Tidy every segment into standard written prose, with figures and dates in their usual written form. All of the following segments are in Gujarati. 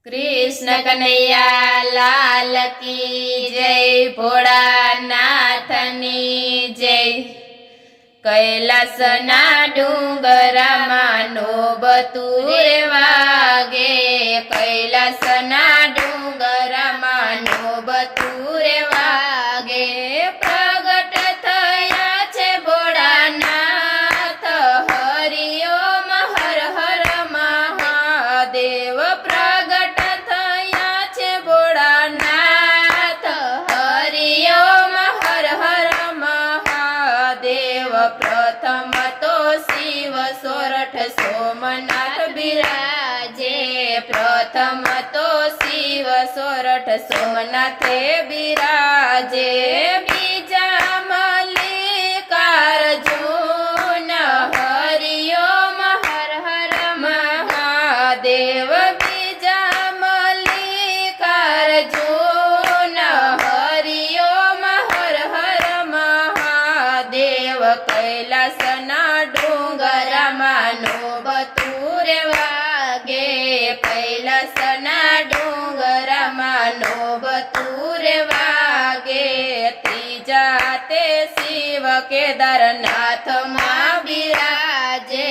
कृष्ण कन्हैया लाल की जय, भोळानाथनी जय। कैलासना डुंगराમાં નોબતું વાગે, कैलासना ડુંગરામાં નોબતું વાગે। પ્રગટ થયા છે ભોળાનાથ, હરિ ઓમ હર હર મહાદેવ। પ્રગટ થયા છે ભોળાનાથ, હરિ ઓમ હર હર મહાદેવ। પ્રથમ તો શિવ સોરઠ સોમનાથ બિરાજે, પ્રથમ તો શિવ સોરઠ સોમનાથે બિરાજે। બીજા મલ્લિકાર્જુન, હરિ ઓમ હર હર મહાદેવ। બીજા મલ્લિકાર્જુન, હરિ ઓમ હર હર મહાદેવ। कैलासना डुंगराમાં નોબતું વાગે, कैलासना ડુંગરામાં નોબતું વાગે। ત્રીજા તે શિવ કેદારનાથમાં બિરાજે,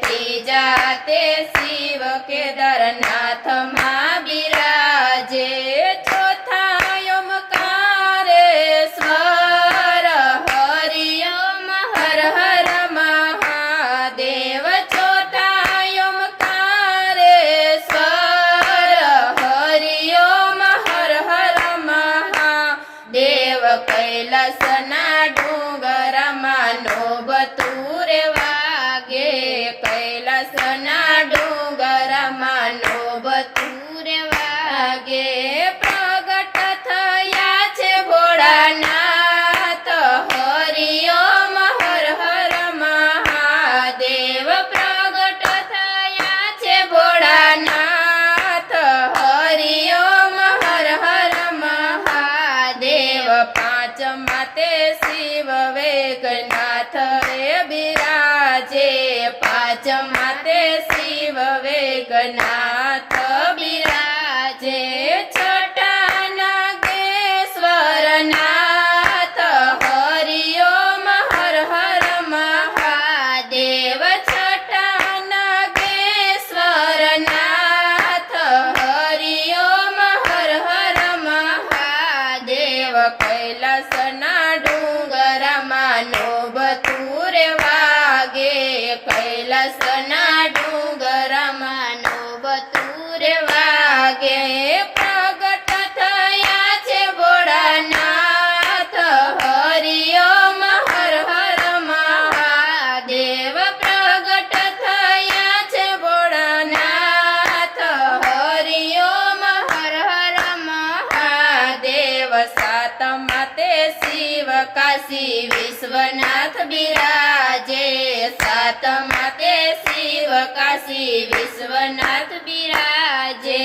ત્રીજા તે શિવ કેદારનાથમાં બિરાજે। ચોથા ઓમકારેશ્વર, હરિ ઓમ હર હર મહાદેવ। ચોથા ઓમકારેશ્વર, હરિ ઓમ હર હર મહાદેવ। कैलासना ડુંગરામાં નોબતું વાગે, कैलासना ડુંગરામાં નોબતું વાગે। પ્રગટ થયા છે ભોળાનાથ, હરિ ઓમ હર હર મહાદેવ। પ્રગટ થયા છે ભોળાનાથ, હરિ ઓમ હર હર મહાદેવ। પાંચમા તે શિવ વેગનાથ બિરાજે, પાંચમા તે શિવ વેગનાથ બિરાજે। છઠ્ઠા નાગેશ્વરનાથ, હરિ ઓમ હર હર મહાદેવ। છઠ્ઠા નાગેશ્વરનાથ, હરિ ઓમ હર હર મહાદેવ। कैलासना ડુંગરામાં નોબતું વાગે, कैलासना ડુંગરામાં નોબતું વાગે। પ્રગટ થયા છે ભોળાનાથ, હરિ ઓમ હર હર મહાદેવ। પ્રગટ થયા છે ભોળાનાથ, હરિ ઓમ હર હર મહાદેવ। સાતમા તે શિવ કાશી વિશ્વનાથ બિરાજે, સાતમા તે શિવ કાશી વિશ્વનાથ બિરાજે।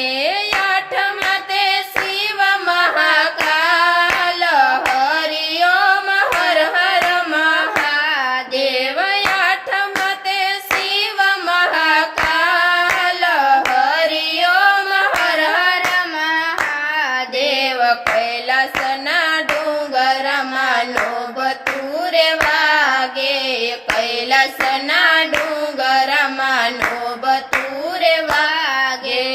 આઠમા તે શિવ મહાકાલ, હરિ ઓમ હર હર મહાદેવ। આઠમા તે શિવ મહાકાલ, હરિ ઓમ હર હર મહાદેવ। कैलासना ડુંગરામાં નોબતું વાગે, कैलासना ડુંગરામાં નોબતું વાગે।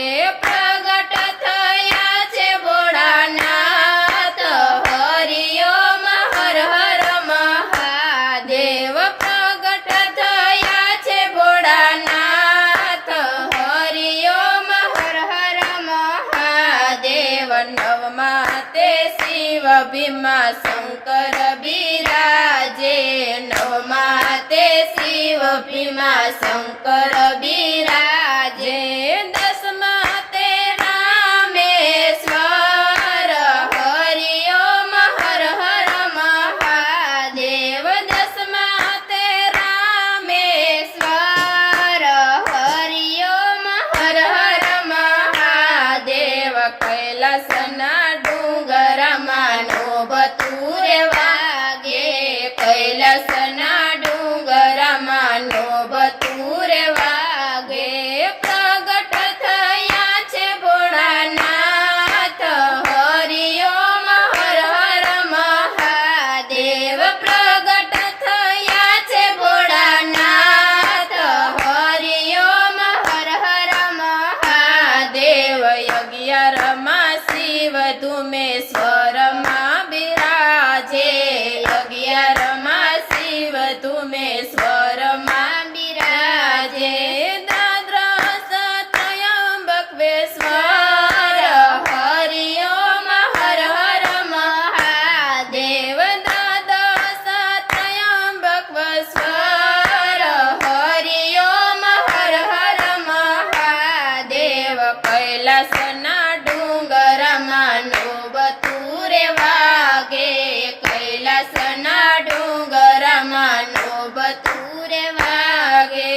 પ્રગટ થયા છે ભોળાનાથ, હરિ ઓમ હર હર મહાદેવ। પ્રગટ થયા છે ભોળાનાથ, હરિ ઓમ હર હર મહાદેવ। નવમા તે શિવ ભીમા શંકર બિરાજે, નવમા તે શિવ ભીમા શંકર બિરાજે। દસમા તે રામેશ્વર, હરિ ઓમ હર હર મહાદેવ। દસમા તે રામેશ્વર, હરિ ઓમ હર હર મહાદેવ। कैलासना ડુંગરામાં નોબતું વાગે, कैलासना ડુંગરામાં નોબતું વાગે। અગિયારમાં શિવ ધુમેશ્વરમાં બિરાજે અગિયારમાં શિવ ધુમેશ્વરમાં બિરાજે દાદ્રસ ત્રયંબકેશ્વર હરિ ઓમ હર હર મહાદેવ દાદસ ત્રયંબકેશ્વર હરિ ઓમ હર હર મહાદેવ કૈલાસના ડુંગરમાં નોબતુરે વાગે કૈલાસના ડુંગરમાં નોબતુરે વાગે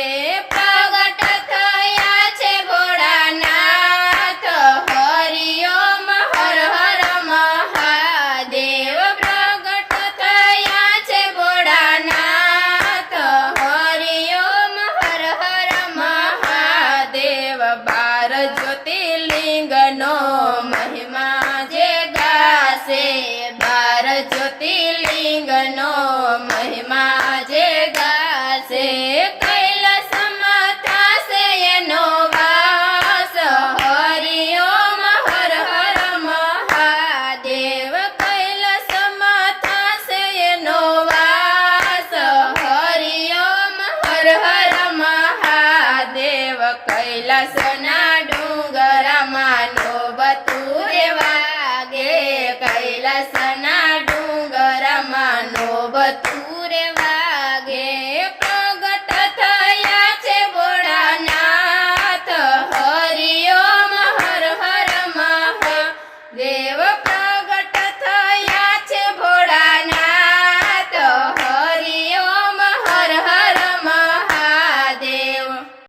પ્રગટ થયા છે ભોળાનાથ હરિ ઓમ હર હર મહાદેવ પ્રગટ થયા છે ભોળાનાથ હરિ ઓમ હર હર મહાદેવ 12 જ્યોતિર્લિંગનો મહિમા જે ગાશે 12 જ્યોતિર્લિંગનો મહિમા જે ગાશે કૈલાસમાં થાશે એનો વાસ હરિ ઓમ હર હર મહાદેવ કૈલાસમાં થાશે એનો વાસ હરિ ઓમ હર હર મહાદેવ કૈલાસના ડુંગરમાં નોબતુરે વાગે કૈલાસના ડુંગરમાં નોબતુરે વાગે પ્રગટ થયા છે ભોળાનાથ હરિ ઓમ હર હર મહાદેવ